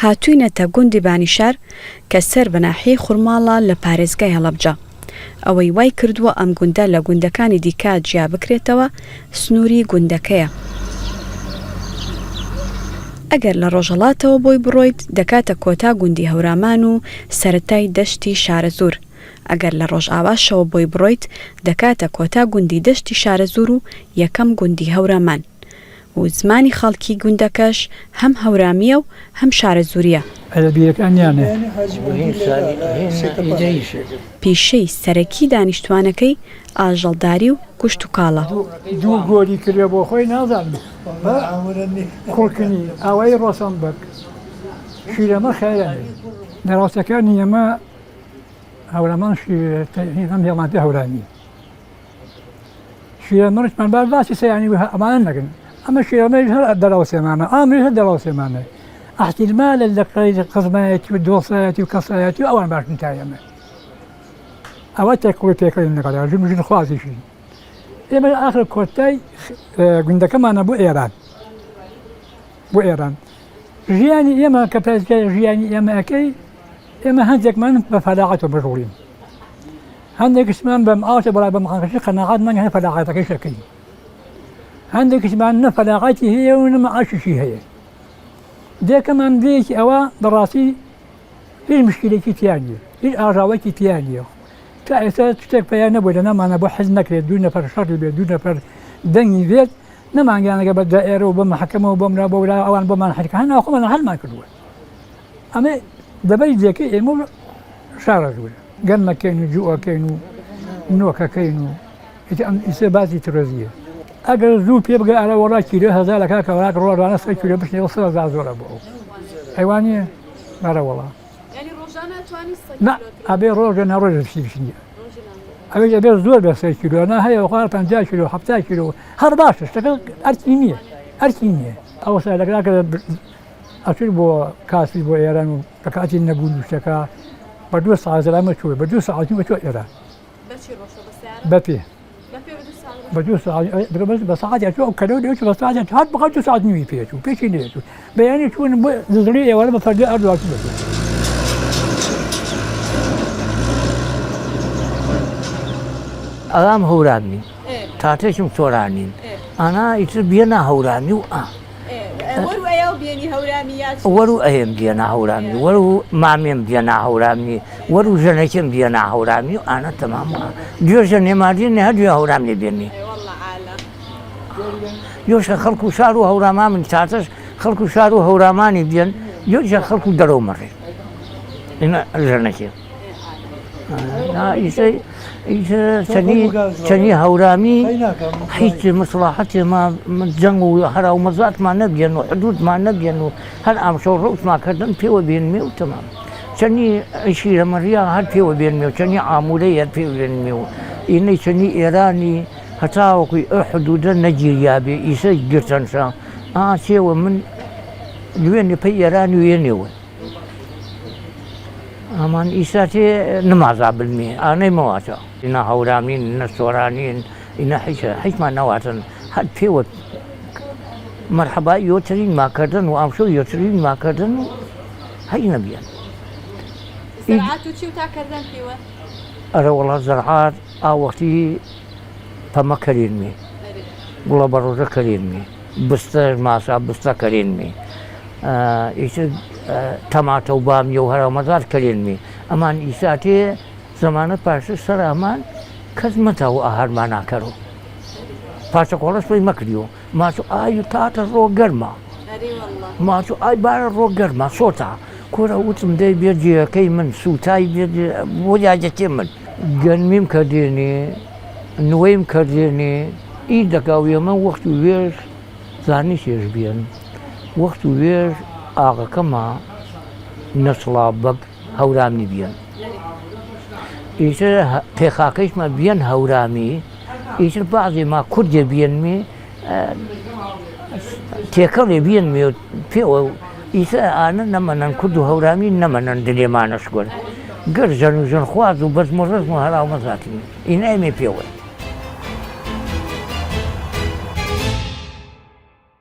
هاتووینەتە گوندی بانیشار کە سەر بە ناحیەی خوڕماڵە لە پارێزگای هەڵەبجە. ئەوەی وای کردووە ئەم گوندە لە گوندەکانی دیکە جیا بکرێتەوە سنووری گوندەکەیە. ئەگەر لە ڕۆژهەڵاتەوە بۆی بڕۆیت دەکاتە کۆتا گوندی هەورامان و سەرەتای دەشتی شارەزور. ئەگەر لە ڕۆژئاواشەوە بۆی بڕۆیت دەکاتە کۆتا گوندی دەشتی شارەزور و یەکەم گوندی هەورامان. و زمانی خەڵکی گوندەکەش هەم هەورامیە و هەم شارەزوریە. پیشەی سەرەکی دانیشتوانەکەی ئاژەڵداری و گوشت و کاڵە. دوو گۆری کردێ بۆ خۆی نازانم کوڵکنی ئەوەی ڕۆسەمبەرگ شیرەمە خێرانێ نەڕاستەکانی ئێمە هەورامان هەم هێڵمانتە هەورامی شیرەمەشمان بار باسی سەیانی ئەمانە نەکەن ئەمە شیرەمەش هەر دەراو سێمانە ئامری هەر دەراو سێمانە احتیمالە لە قزمایەتی و دۆسایەتی و کەسایەتی و ئەوان باشن تا ئێمە ئەوە تێکڵی پێکردن نەکەدا ژن خوازیشی ئێمە ئاخر کۆتای گوندەکەمانە بۆ ئێران ژیانی ئێمە کە پێزگای ژیانی ئێمەکەی ئێمە هەندێکمان بە فەلاحەتەوە بژوڵین هەندێکشمان بەم ئاوتە بەڵای بە مەخانقەشی قەناعەتمان هەیە فەلاحەتەکەی شەکەی هەندێکشمان نە فەلاحەتی هەیە و نە مەعاشیشی هەیە دێکەمان دێکی ئەوە بەڕاستی هیچ مشکلێکی تیان نیە هیچ ئاژاوەکی تیان نیە تا ئێستا شتێک پێیان نەبووە لە نەمانە بۆ حەز نەکرێت دوو نەفەر شەڕی بێت دوو نەفەر دەنگی بێت نەمانگیانەکە بە دائێرە و بە محەکەمە و بۆمرا بۆ ئەوان بۆمان حەریکە هەر ناوخۆمان هەڵمان کردووە ئەمە دەبەری جێکەی ئێمە شارەزوورە گەنمەکەین و جووەکەین و نۆکەکەین و ئیسە بازی ترۆزیە ئەگەر زوو پێ بگە ئەرە وەڵا کیلۆ هەزار لە کاکە وڵات ڕۆژانە سە کیلۆ بشنێ 100,000 زۆرە بۆ ئەو حیوانیە مارە وەڵا ئەبێ ڕۆژە نەڕۆژە بشنیە ئەوێ ئەبێ زۆر بە 3 کیلۆ نا هەیە وخوار 50 کیلۆ 70 کیلۆ هەر باشە شتەکە ئەرکی نییە ئەوە سایلەکراکە ئەچون بۆ کاسی بۆ ئێران و لە کاتی نەبوون شتەکە بە 2 ساعت زەلامە چوە بە 2 ساعتی بەچوە ئێران بەپێ بە 2 ساعت بە ساعتی ئەچوە ئەو کەلەوە دەوێت بە ساعت هات بەقەت 2 ساعت نوی پێچوو پێچی نێچوو بەیانی چوون بۆ زڵی ئێوارە بە فەردی ئەردواتی بەچوو ئەڵام هەورانی تاتێکم تۆرانین ئانا ئیتر بێنە هەورامی و وەرو ئەهێم بێنە هەورامی وەرو مامێم بێنە هەورامی وەرو ژەنەکەم بێنە هەورامی و ئانە تەمام گوێژە نێماردێنێ هەردوێ هەورامێ بێنێ یۆشە خەڵک و شار و هەوراما من تاتەش خەڵک و شار و هەورامانی بێن یۆژە خەڵک و دەرەو مەڕێ ژەنەکێ چەنی هەورامی هیچ مەسڵاحەتێمە جەنگ و هەرا و مەزاتمان نەبێن و حدودمان نەبێن و هەر ئامشە و ڕوتماکردن پێوە بێنمێ و تەمام چەنی شیرەمەریە هەر پێوە بێنمێ و چەنی ئامورەی هەر پێوە بێنمێ و ئینەی چەنی ئێرانی هەتاوەکوی ئەو حدودە نەگیریابێ ئیسە گرتەنشە چێوە من لوێنێ پەی ئێرانی وێنێوە ئەمان ئیساتێ نمازا بلمێ ئانەی مەواتە ئینە هەورامین نە سۆرانین ئینە هیچمان نەواتن هەر پێوە مەرحەبای یۆترین ماکردن و ئامشە یۆترین ماکردن و هەی نەبیێن ئەرە وەڵات زەرعات ئاوەختی پەمە کەرێنمێ گوڵە بە ڕۆژە کەرێنمێ بستە ماسا بستە کەرێنمێ ئیتر تەماتە و بامیە و هەرەمەزار کەرێنمێ ئەمان ئیساتێ زەمانە پاشە سەر ئەمان کەس مەتاوە ئاهەرمان ناکەرەوە پاشە کۆڵەش پێی مەکریەوە ماچۆ ئای تاتە ڕۆ گەرمە ماچۆ ئای بارە ڕۆ گەرمە سۆتا کۆرە وتم دەی بێ جێەکەی من سوتای بێت بۆ یاجەکێ من گەنمیم کردێنێ نوێیم کردێنێ ئی دەکاویەمە وەخت و وێژ زانی شێژ بێن وەخت و وێژ ئاغەکەمە نەسڵا بەگ هەورامی بێن ئیتر پێخاکەیشمە بێن هەورامی ئیتر بەعزێ ما کوردێ بێنمێ تێکەڵێ بێنمێ و پێوە ئیتر ئانە نەمەنەن کورد و هەورامی نەمەنەن دلێمانەش گوەر گەر ژەن و ژەن خواز و بەزم و ڕزم و هەراو مەزاتین ئینە ئەمێ پێوە